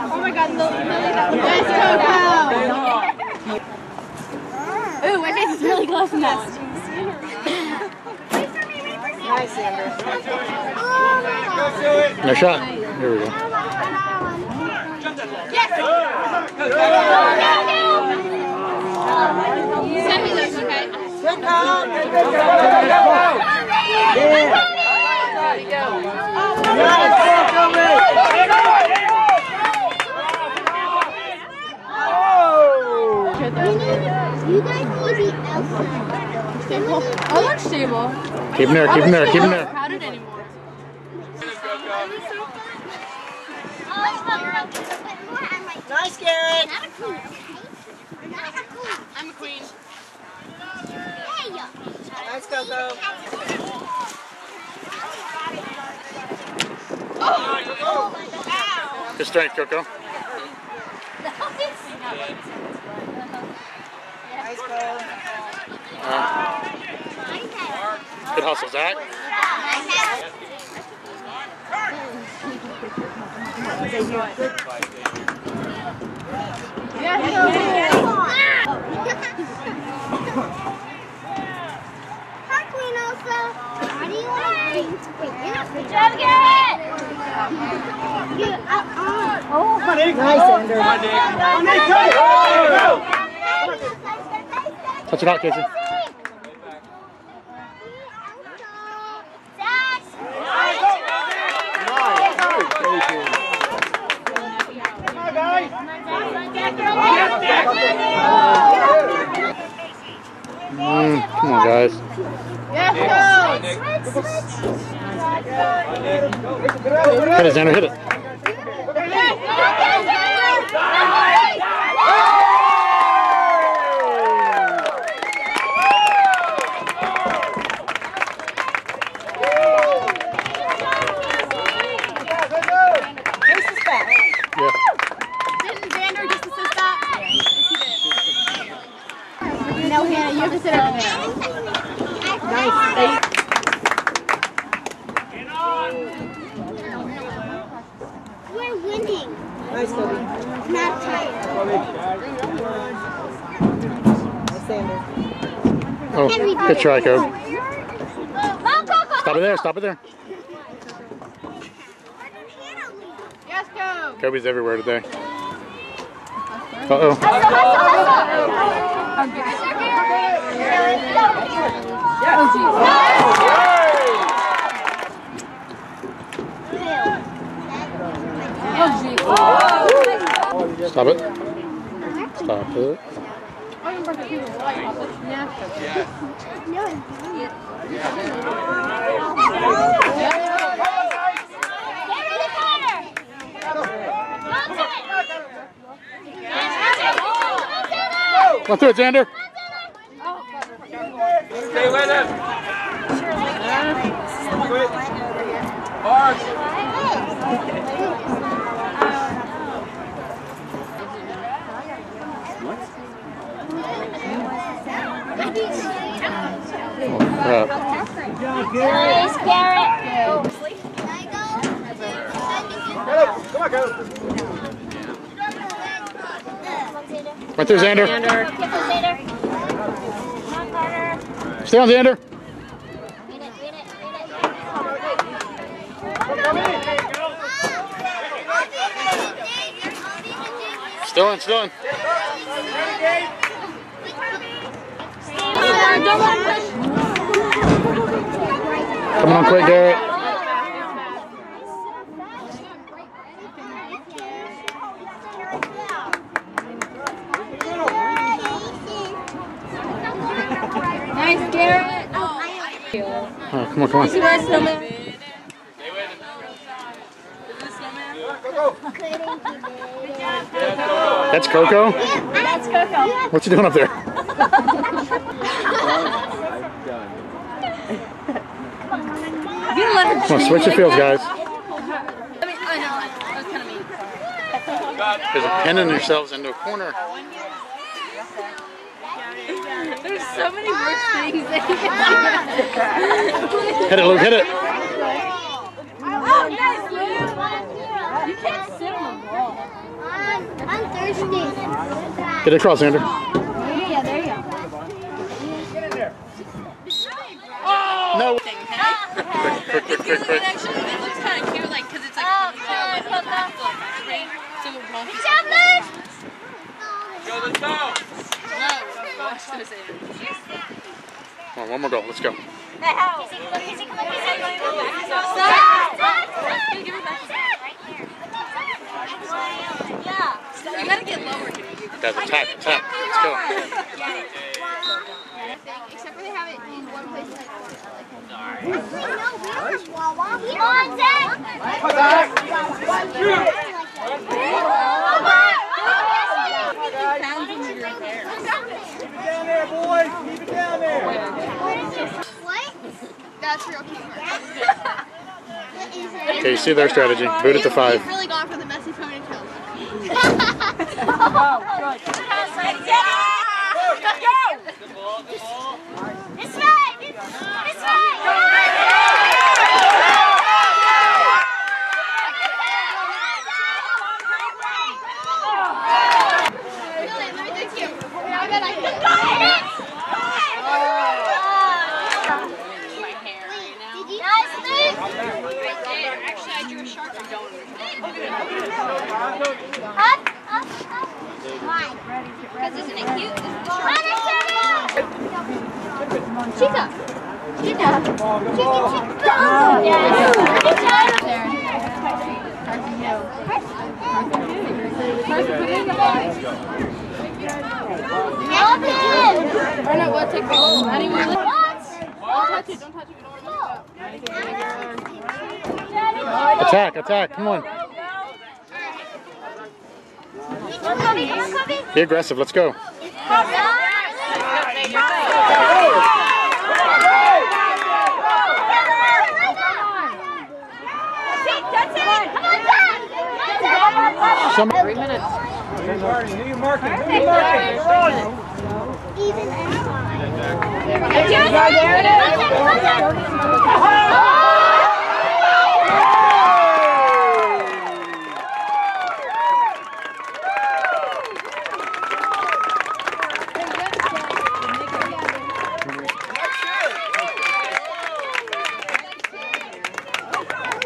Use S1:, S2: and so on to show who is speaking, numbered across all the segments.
S1: Oh my God, Lily, yes, Coco! Ooh, my face is really close in that.
S2: Nice, Sandra.
S3: No shot. Here we go.
S1: Yes! Send me this, okay?
S2: Good call. Good call.
S4: You guys need to be stable.
S1: Oh, they're stable.
S3: Keep him there, keep him there, keep him there.
S1: Crowded anymore.
S2: Nice, Garrett.
S1: I'm a queen.
S2: Nice, Coco.
S3: Good strength, Coco.
S2: Nice, Cole.
S3: Good hustle, Zach.
S4: Hi, Queen Elsa. How do you want to
S1: Good job, Garrett!
S2: Nice, Andrew.
S3: Touch it out, Casey. Come on, guys.
S1: Yes,
S3: Hit it, Xander, hit it.
S1: Didn't Xander just assist that? Yes, he did. No, Hannah, you have to sit over there.
S2: Nice.
S4: We're winning.
S2: Nice, Kobe.
S4: I'm not tired.
S2: Nice, Andrew.
S3: Oh, good try, Cobe. Stop it there, stop it there.
S1: Yes, go!
S3: Kobe's everywhere today. Uh-oh. Stop it. Stop it. Come through it, Xander.
S5: Stay with him.
S3: Crap.
S4: Nice, Garrett.
S3: Right there, Xander. Stay on, Xander. Still in, still in. Coming on quick, Garrett.
S1: Nice, Garrett.
S3: Oh, come on, come on.
S1: See where it's coming?
S3: That's Coco?
S1: That's Coco.
S3: What you doing up there?
S1: You don't let her
S3: Come on, switch the fields, guys.
S1: I know, that was kind of mean.
S3: There's a pinning yourselves into a corner.
S1: There's so many worse things that you can do.
S3: Hit it, Luke, hit it.
S1: You can't sit on the ball.
S4: I'm thirsty.
S3: Get it across, Xander.
S1: Yeah, there you go.
S3: No.
S1: Quick.
S3: Quick.
S1: It looks kind of cute, like, because it's like, straight, so it won't be.
S5: Go the toe.
S1: No, watch this.
S3: Come on, one more goal. Let's go.
S1: Stop! You gotta get lower here.
S3: Guys, attack. Let's go.
S4: Except for they have it in one place like Wawa. Come on, Zach!
S5: Down there, boys. Keep it down there.
S4: What?
S1: That's real cute.
S3: Okay, you see their strategy. Boot it to 5.
S1: You've really gone for the messy ponytail.
S4: This way! This way!
S1: Really, let me think you. I bet I can. My hair right now.
S4: Did you guys move?
S1: Right there. Actually, I drew a shark. I don't.
S4: Up. Why?
S1: Because isn't it cute?
S4: Chica.
S1: Chica. Or no, we'll take pictures. Not even look. Don't touch it. Don't touch it. We don't want to
S3: Attack. Come on.
S4: Come on, Kobe.
S3: Be aggressive. Let's go. Some
S1: 3 minutes.
S5: Who you marking?
S4: Even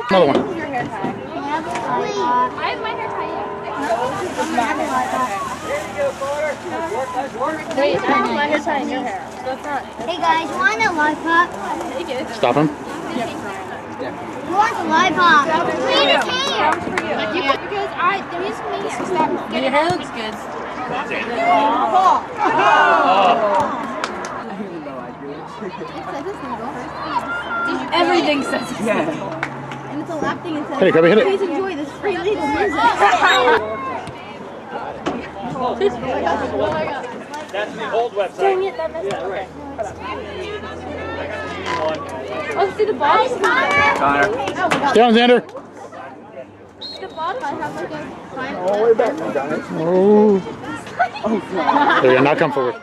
S3: another one.
S1: I have my hair tied. Wait, I have my hair tied in your hair. So it's not.
S4: Hey guys, want a lollipop?
S3: Stop him.
S4: Who wants a lollipop? Please, here.
S1: Because there is me. Stop. Your hair looks good. Everything says it's and it's a lap thing and says,
S3: Hit it, Kobe, hit it.
S1: please enjoy this free legal music.
S5: That's the old website.
S1: Dang it, that messed up. Oh, see the bottom?
S3: Stay on, Xander.
S1: The bottom I have like a fine.
S3: Oh. There you go. Now come forward.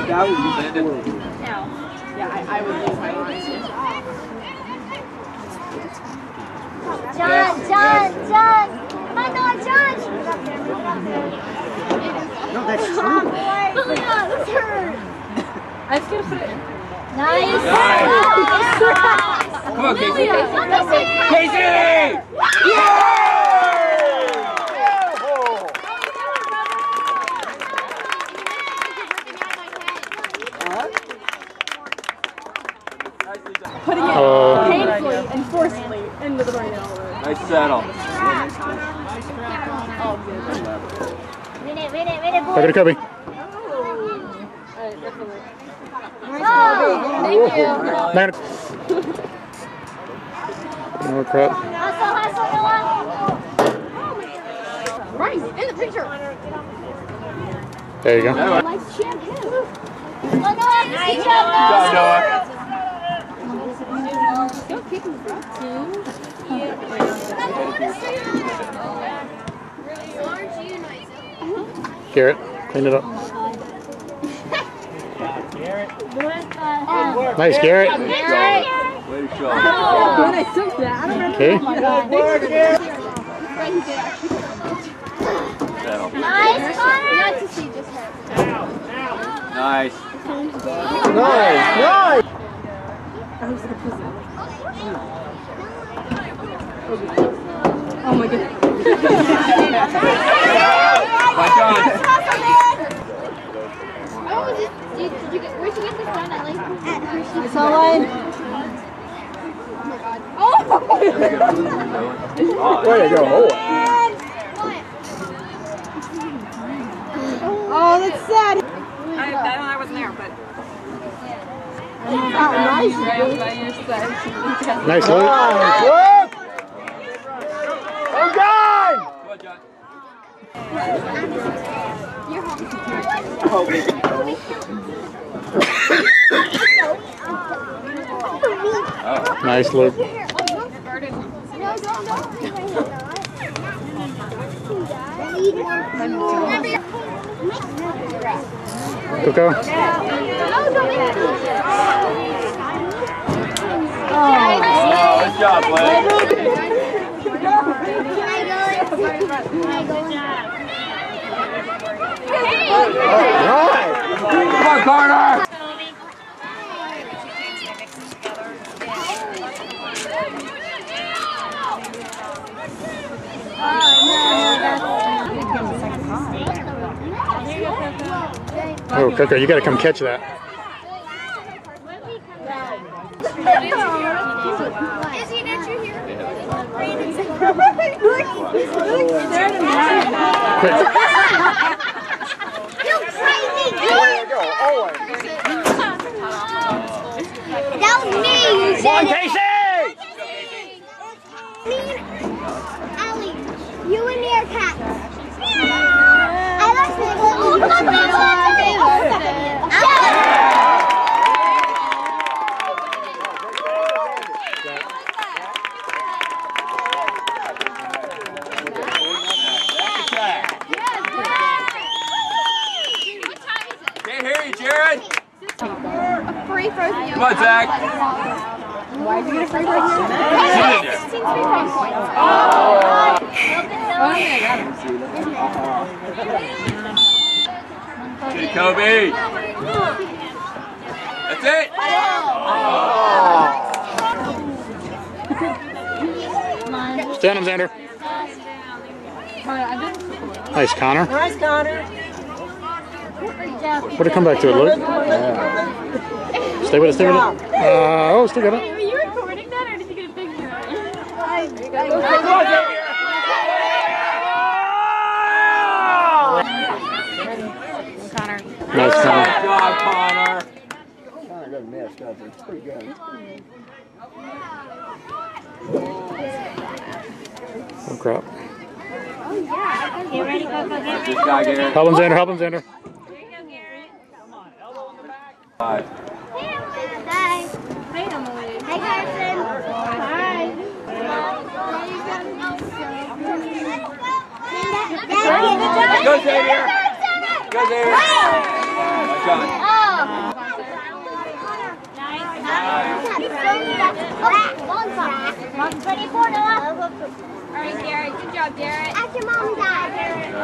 S1: I would lose my mind.
S4: John. Come on, John.
S2: No, that's true.
S4: Oh my God, this hurt.
S1: I was gonna put it in.
S4: Nice.
S5: Come on, Casey.
S4: Casey!
S1: Putting it painfully and forcefully into the tornado.
S5: Nice settle.
S4: Win it,
S3: Back
S4: boy.
S3: to Kobe.
S1: Thank you.
S3: Back to... No crap.
S4: Hustle, Noah.
S1: Right, in the picture.
S3: There you go.
S4: Oh, Noah. Nice job, Noah.
S1: Don't kick me, bro.
S3: Garrett, Clean it up. Nice, Garrett.
S5: Way to show.
S2: When I took that, I don't remember.
S3: Okay.
S5: Settle.
S4: Nice, Connor.
S1: Not to see just her.
S5: Nice.
S2: Nice, nice. Oh my goodness.
S5: My God.
S1: Oh, did you get, where'd you get this done? At like,
S2: I saw one.
S1: oh!
S3: Way to go.
S2: Oh, that's sad.
S6: I wasn't there, but
S2: Oh, nice.
S3: Nice, Luke.
S5: Oh, God!
S3: Nice, Luke. Coco.
S5: Good job, Blake. Come on, Carter!
S3: Oh, Coco, you got to come catch that.
S4: Izzy, did you hear?
S3: Quick.
S4: You crazy dude! That was me. You
S5: Come on,
S4: said it.
S5: Casey!
S4: Allie, you and your cat. I like to go.
S5: Can't hear you, Jared.
S1: A free frozen yogurt.
S5: Come on, Zach.
S2: Why did you get a free one?
S1: 16 free frozen points.
S5: Hey, Kobe. That's it.
S3: Stand him, Xander. Nice, Connor.
S2: Nice, Connor.
S3: Put it, come back to it, Luke. Stay with it, stay with it. Oh, still got it.
S1: Were you recording that or did you get a picture of it?
S3: Nice, Connor.
S5: Good job, Connor.
S7: Connor doesn't miss, does he? It's pretty good.
S3: Oh, crap.
S4: Get ready, Coco. Get ready.
S5: Good guy, Garrett.
S3: Help him, Xander. Help him, Xander.
S5: Five.
S4: Hi. Hi, Carson. Hi.
S5: Go, Xavier. Go, Xavier. Nice shot.
S4: Mom's ready for Noah.
S1: All right, Garrett. Good job, Garrett.
S4: After Mom died.